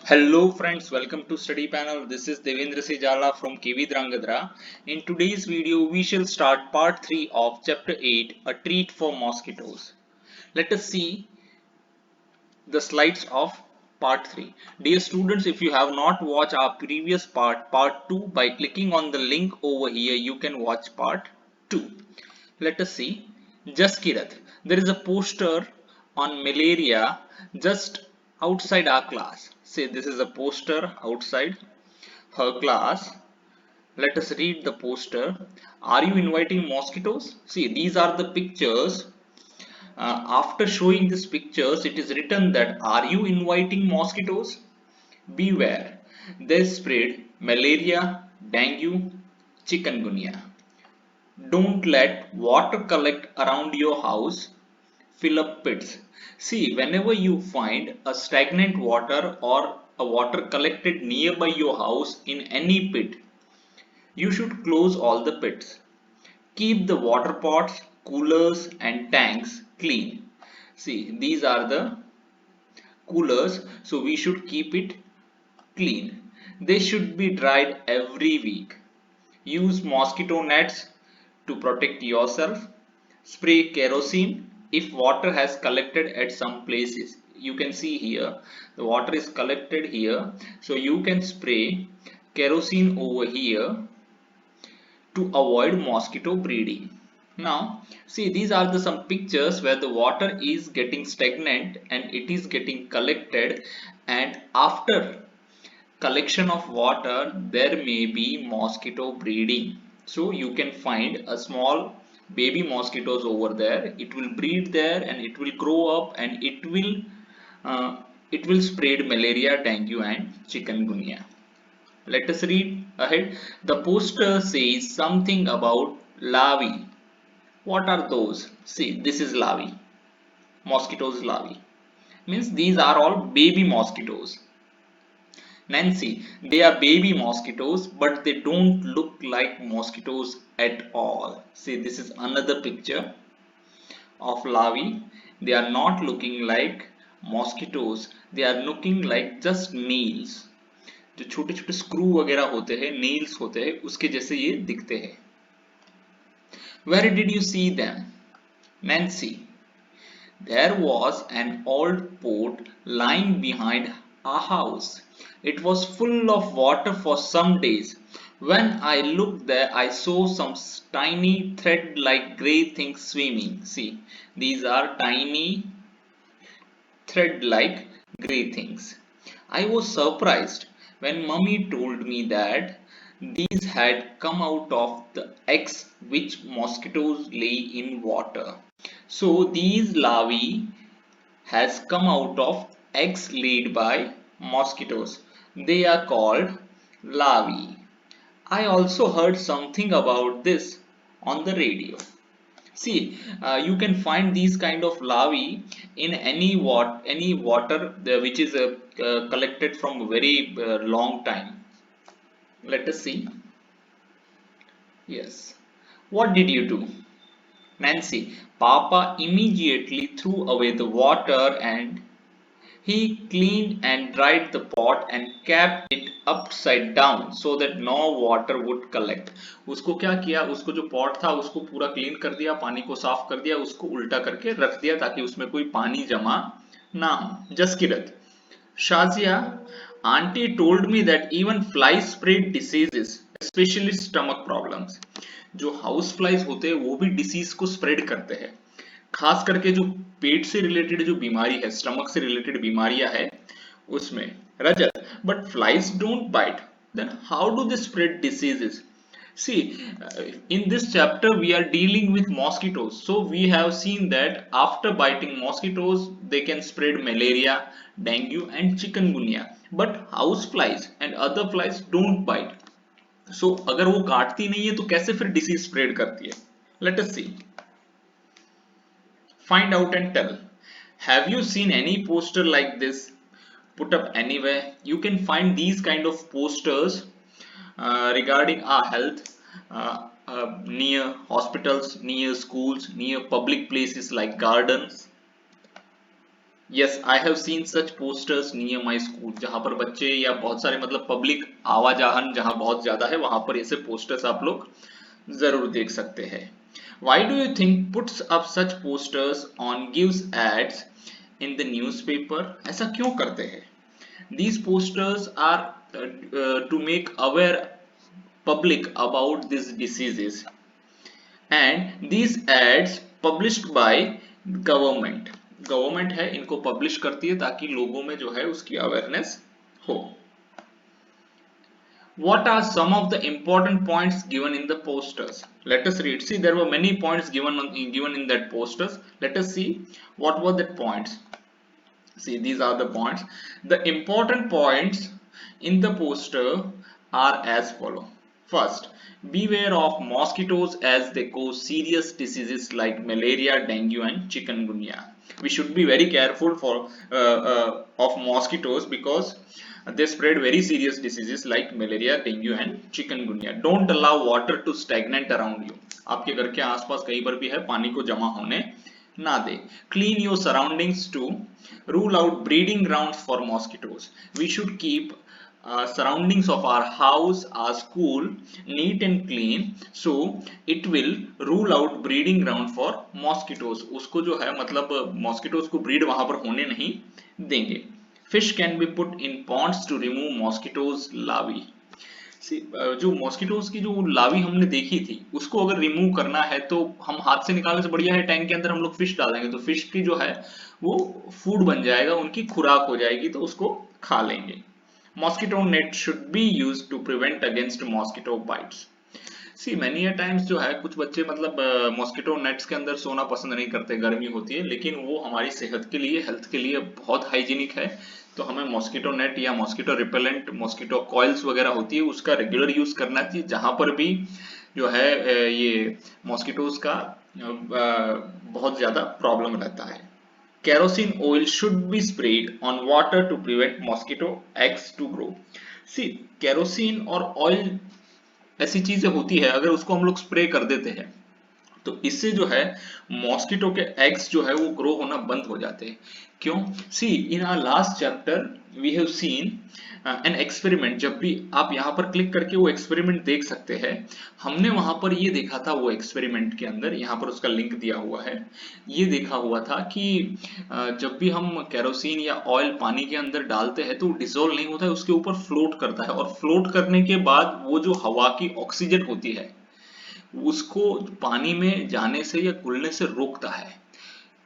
Hello friends, welcome to study panel. This is Devendra Sejala from KV Drangadra. In today's video, we shall start part 3 of chapter 8, a treat for mosquitoes. Let us see the slides of part 3. Dear students, if you have not watched our previous part 2, by clicking on the link over here, you can watch part 2. Let us see. Jaskirat. There is a poster on malaria just outside our class. Say this is a poster outside her class. Let us read the poster. Are you inviting mosquitoes? See, these are the pictures. After showing these pictures, it is written that are you inviting mosquitoes? Beware, they spread malaria, dengue, chikungunya. Don't let water collect around your house. Fill up pits. See, whenever you find a stagnant water or a water collected nearby your house in any pit, you should close all the pits. Keep the water pots, coolers and tanks clean. See, these are the coolers, so we should keep it clean. They should be dried every week. Use mosquito nets to protect yourself. Spray kerosene if water has collected at some places. You can see here the water is collected here, so you can spray kerosene over here to avoid mosquito breeding. Now see, these are the some pictures where the water is getting stagnant and it is getting collected, and after collection of water there may be mosquito breeding. So you can find a small baby mosquitoes over there. It will breed there and it will grow up and uh, it will spread malaria, dengue and chikungunya. Let us read ahead. The poster says something about larvae. What are those? See, this is larvae, mosquitoes larvae, means these are all baby mosquitoes. Nancy, they are baby mosquitoes, but they don't look like mosquitoes at all. See, this is another picture of larvae. They are not looking like mosquitoes. They are looking like just nails. जो छोटे छोटे screw वगैरह होते हैं, nails होते हैं, उसके जैसे ये दिखते हैं. Where did you see them? Nancy, there was an old pot lying behind our house. It was full of water for some days. When I looked there, I saw some tiny thread-like grey things swimming. See, these are tiny thread-like grey things. I was surprised when Mummy told me that these had come out of the eggs which mosquitoes lay in water. So these larvae has come out of eggs laid by mosquitoes. They are called larvae. I also heard something about this on the radio. See, you can find these kind of larvae in any water which is collected from a very long time. Let us see. Yes. What did you do? Nancy, Papa immediately threw away the water and he cleaned and dried the pot and kept it upside down so that no water would collect. उसको क्या किया, उसको जो pot था उसको पूरा clean कर दिया, पानी को साफ कर दिया, उसको उल्टा करके रख दिया ताकि उसमें कोई पानी जमा ना हो. Jaskirat, Shazia, auntie told me that even flies spread diseases, especially stomach problems. जो हाउस फ्लाइज होते हैं वो भी डिसीज को स्प्रेड करते हैं, खास करके जो पेट से रिलेटेड जो बीमारी है, स्टमक से रिलेटेड बीमारियां है उसमें. Rajat, but flies don't bite, then how do they spread diseases? See, in this chapter we are dealing with mosquitoes, so we have seen that after biting mosquitoes they can spread malaria, dengue and chikungunya, but house flies and other flies don't bite. So अगर वो काटती नहीं है तो कैसे फिर disease spread करती है? Let us see. Find out and tell. Have you seen any poster like this put up anywhere? You can find these kind of posters regarding our health near hospitals, near schools, near public places like gardens. Yes, I have seen such posters near my school, जहां पर बच्चे या बहुत सारे मतलब public आवाजाहन जहां बहुत ज्यादा है वहां पर ऐसे पोस्टर्स आप लोग जरूर देख सकते हैं. Why do you think puts up such posters on gives ads in the newspaper? ऐसा क्यों करते हैं? These posters are to make aware public about these diseases, and these ads published by government. Government है इनको publish करती है ताकि लोगों में जो है उसकी अवेयरनेस हो. What are some of the important points given in the posters? Let us read. See, there were many points given in that posters. Let us see what were the points. See, these are the points. The important points in the poster are as follow. First, beware of mosquitoes as they cause serious diseases like malaria, dengue, and chikungunya. We should be very careful for of mosquitoes because they spread very serious diseases like malaria, dengue, and chikungunya. Don't allow water to stagnate around you. आपके घर के आसपास कहीं पर भी है पानी को जमा होने ना दे. Clean your surroundings too. Rule out breeding grounds for mosquitoes. We should keep surroundings of our house, our school neat and clean, so it will rule out breeding ground for mosquitoes. उसको जो है मतलब mosquitoes को breed वहां पर होने नहीं देंगे. Fish can be put in ponds to remove mosquitoes larvae. जो मॉस्किटोज की जो लावी हमने देखी थी उसको अगर रिमूव करना है तो हम हाथ से निकालने से बढ़िया है टैंक के अंदर हम लोग फिश डाल देंगे तो फिश की जो है वो फूड बन जाएगा, उनकी खुराक हो जाएगी तो उसको खा लेंगे. Mosquito net should be used to prevent against mosquito bites. See many a times जो है कुछ बच्चे मतलब मॉस्किटो नेट्स के अंदर सोना पसंद नहीं करते, गर्मी होती है, लेकिन वो हमारी सेहत के लिए हेल्थ के लिए बहुत हाइजीनिक है. तो हमें मॉस्किटो नेट या मॉस्किटो रिपेलेंट मॉस्किटो कॉइल्स वगैरह होती है उसका रेगुलर यूज करना चाहिए जहां पर भी जो है ये मॉस्किटोज का बहुत ज्यादा प्रॉब्लम रहता है. Kerosene oil should be sprayed on water to prevent mosquito eggs to grow. See, kerosene और oil ऐसी चीजें होती है अगर उसको हम लोग स्प्रे कर देते हैं तो इससे जो है मॉस्किटो के एग्स जो है वो ग्रो होना बंद हो जाते हैं. क्यों? See in our last chapter we have seen an experiment. जब भी आप यहाँ पर क्लिक करके वो एक्सपेरिमेंट देख सकते हैं, हमने वहां पर ये देखा था वो एक्सपेरिमेंट के अंदर यहाँ पर उसका लिंक दिया हुआ है. ये देखा हुआ था कि जब भी हम केरोसिन या ऑयल पानी के अंदर डालते हैं तो डिसॉल्व नहीं होता है, उसके ऊपर फ्लोट करता है और फ्लोट करने के बाद वो जो हवा की ऑक्सीजन होती है उसको पानी में जाने से या घुलने से रोकता है.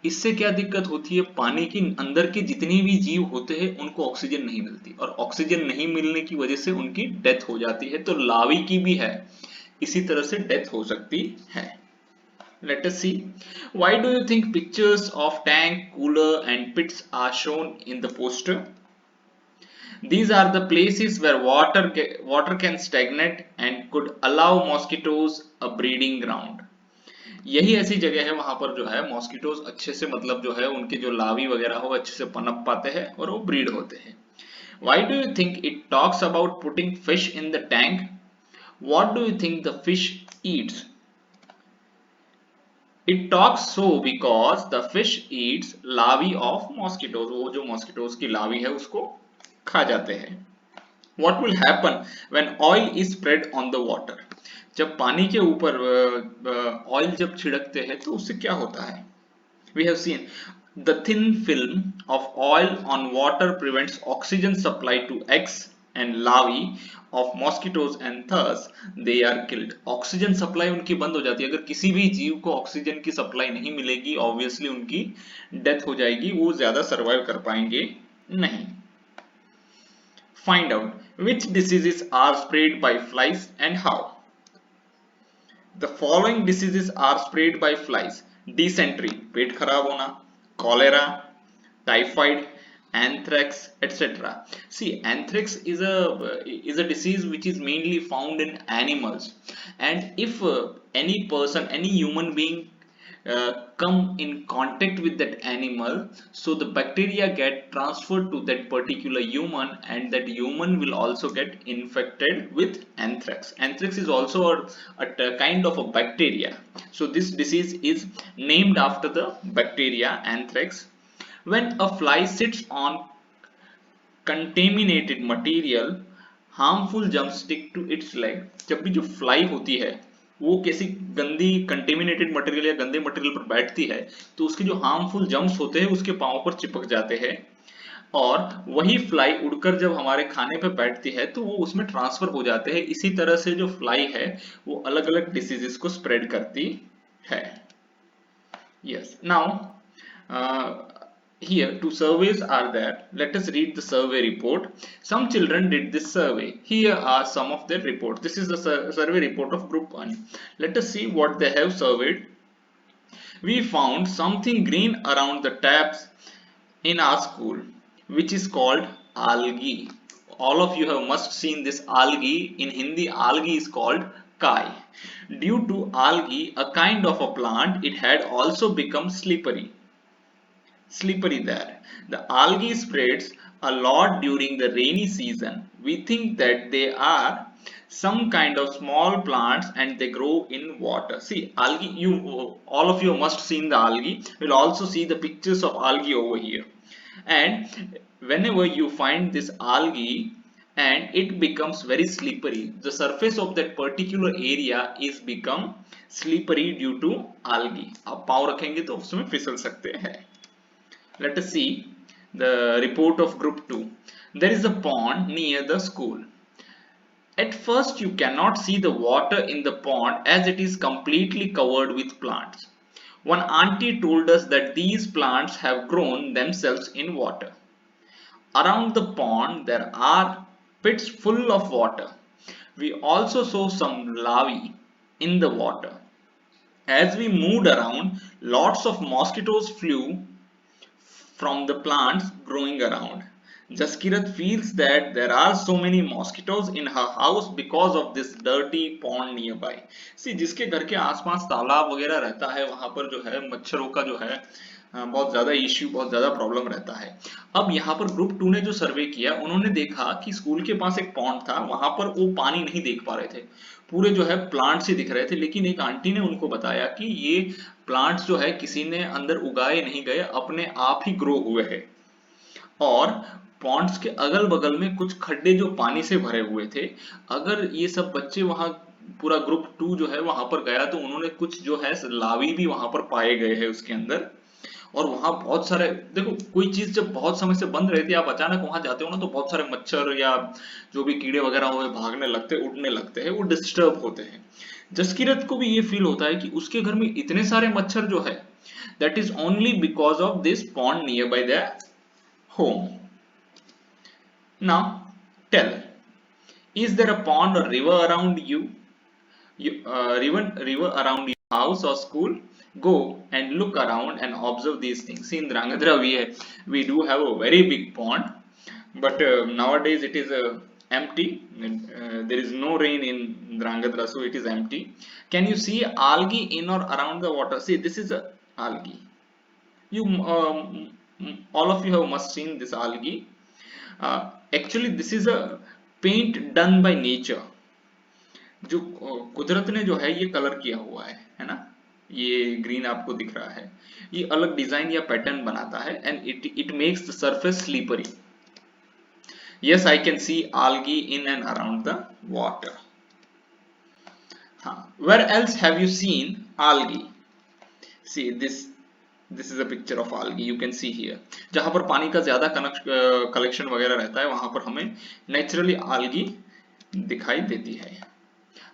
इससे क्या दिक्कत होती है, पानी के अंदर के जितने भी जीव होते हैं उनको ऑक्सीजन नहीं मिलती और ऑक्सीजन नहीं मिलने की वजह से उनकी डेथ हो जाती है. तो लावी की भी है इसी तरह से डेथ हो सकती है. Let us see. Why do you think pictures of tank, cooler and pits are shown in the poster? These are the places where water can stagnate and could allow mosquitoes a breeding ground. यही ऐसी जगह है वहां पर जो है mosquitoes अच्छे से मतलब जो है उनके जो लावी वगैरह हो अच्छे से पनप पाते हैं और वो ब्रीड होते हैं. Why do you think it talks about putting fish in the tank? What do you think the fish eats? It talks so because the fish eats larvae of mosquitoes. वो जो mosquitoes की लावी है उसको खा जाते हैं. What will happen when oil is spread on the water? जब पानी के ऊपर ऑयल जब छिड़कते हैं तो उससे क्या होता है? We have seen the thin film of oil on water prevents oxygen supply to eggs and larvae of mosquitoes and thus they are killed. Oxygen supply उनकी बंद हो जाती है. अगर किसी भी जीव को ऑक्सीजन की सप्लाई नहीं मिलेगी ऑब्वियसली उनकी डेथ हो जाएगी, वो ज्यादा सर्वाइव कर पाएंगे नहीं. Find out which diseases are spread by flies and how. The following diseases are spread by flies: dysentery, पेट खराब होना, cholera, typhoid, anthrax, etc. See, anthrax is a disease which is mainly found in animals, and if any person, any human being come in contact with that animal, so the bacteria get transferred to that particular human and that human will also get infected with anthrax. Anthrax is also a kind of a bacteria, so this disease is named after the bacteria anthrax. When a fly sits on contaminated material, harmful germs stick to its leg. जब भी जो fly होती है वो किसी गंदी contaminated material या गंदे मटेरियल पर बैठती है तो उसके जो हार्मफुल जर्म्स होते हैं उसके पांव पर चिपक जाते हैं, और वही फ्लाई उड़कर जब हमारे खाने पे बैठती है तो वो उसमें ट्रांसफर हो जाते हैं। इसी तरह से जो फ्लाई है वो अलग अलग डिसीजेस को स्प्रेड करती है। Yes. Now, here two surveys are there. Let us read the survey report. Some children did this survey. Here are some of their reports. This is the survey report of group 1. Let us see what they have surveyed. We found something green around the taps in our school, which is called algae. All of you have must seen this algae. In Hindi, algae is called kai. Due to algae, a kind of a plant, it had also become slippery. Slippery there. The algae spreads a lot during the rainy season. We think that they are some kind of small plants and they grow in water. See, algae, you all of you must seen the algae. We'll also see the pictures of algae over here. And whenever you find this algae and it becomes very slippery, the surface of that particular area is become slippery due to algae. आप पाँव रखेंगे तो उसमें फिसल सकते हैं. Let us see the report of group 2. There is a pond near the school. At first you cannot see the water in the pond as it is completely covered with plants. One auntie told us that these plants have grown themselves in water. Around the pond there are pits full of water. We also saw some larvae in the water. As we moved around, lots of mosquitoes flew from the plants growing around. Jaskirat feels that there are so many mosquitoes in her house because of this dirty pond nearby. See, जिसके घर के आसपास तालाब वगैरह रहता है वहां पर जो है मच्छरों का जो है बहुत ज्यादा इश्यू, बहुत ज्यादा प्रॉब्लम रहता है। अब यहाँ पर ग्रुप 2 ने जो सर्वे किया उन्होंने देखा कि स्कूल के पास एक पॉन्ड था, वहां पर वो पानी नहीं देख पा रहे थे, पूरे जो है प्लांट्स ही दिख रहे थे, लेकिन एक आंटी ने उनको बताया कि ये प्लांट्स जो है किसी ने अंदर उगाए नहीं गए, अपने आप ही ग्रो हुए हैं। और पॉन्ड्स के अगल बगल में कुछ खड्डे जो पानी से भरे हुए थे, अगर ये सब बच्चे वहां पूरा ग्रुप 2 जो है वहां पर गया तो उन्होंने कुछ जो है लावी भी वहां पर पाए गए हैं उसके अंदर। और वहां बहुत सारे, देखो कोई चीज जब बहुत समय से बंद रहती है, आप अचानक वहां जाते हो ना तो बहुत सारे मच्छर या जो भी कीड़े वगैरह हुए भागने लगते हैं, उड़ने लगते हैं, वो डिस्टर्ब होते हैं। जसकीरत को भी ये फील होता है कि उसके घर में इतने सारे मच्छर जो है, that is only because of this pond near by their home. Now tell, is there a pond or river around you? River around your house or school? Go and look around and observe these things. See, in Drangadhra we do have a very big pond, but nowadays it is empty. There is no rain in Drangadhra, so it is empty. Can you see algae in or around the water? See, this is a algae. You all of you have must seen this algae. Actually this is a paint done by nature. जो कुदरत ने जो है ये colour किया हुआ है ना, ये ग्रीन आपको दिख रहा है, ये अलग डिजाइन या पैटर्न बनाता है and it makes the surface slippery. Yes, I can see algae in and around the water. Where else have you seen algae? See, this is a picture of algae. You can see here. जहां पर पानी का ज्यादा collection वगैरह रहता है वहां पर हमें नेचुरली algae दिखाई देती है.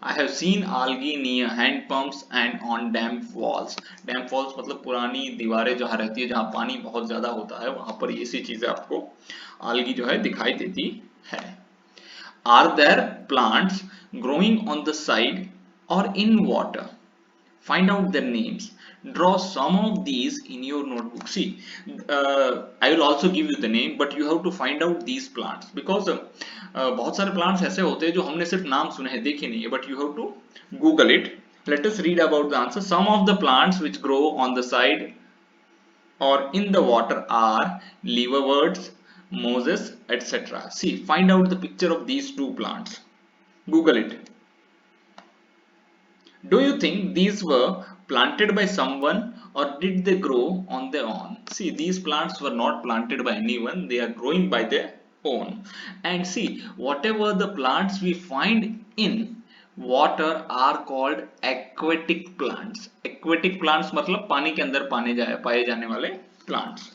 I have seen algae near hand pumps and on dam walls. Dam walls मतलब पुरानी दीवारें जहाँ रहती है, जहाँ पानी बहुत ज्यादा होता है, वहां पर ऐसी चीजें आपको algae जो है दिखाई देती है. Are there plants growing on the side or in water? Find out their names. Draw some of these in your notebook. See, I will also give you the name, but you have to find out these plants because बहुत सारे plants ऐसे होते हैं जो हमने सिर्फ नाम सुने हैं, देखे नहीं है, but you have to Google it. Let us read about the answer. Some of the plants which grow on the side or in the water are liverworts, moses, etc. See, find out the picture of these two plants. Google it. Do you think these were planted by someone or did they grow on their own? See, these plants were not planted by anyone, they are growing by their own. And see, whatever the plants we find in water are called aquatic plants. Aquatic plants मतलब पानी के अंदर पाए जाने वाले plants.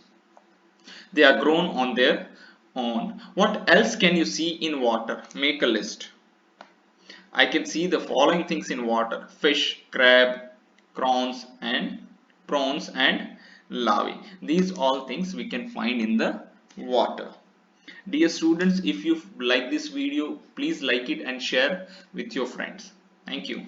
They are grown on their own. What else can you see in water? Make a list. I can see the following things in water: fish, crab, prawns and larvae. These all things we can find in the water. Dear students, if you like this video, please like it and share with your friends. Thank you.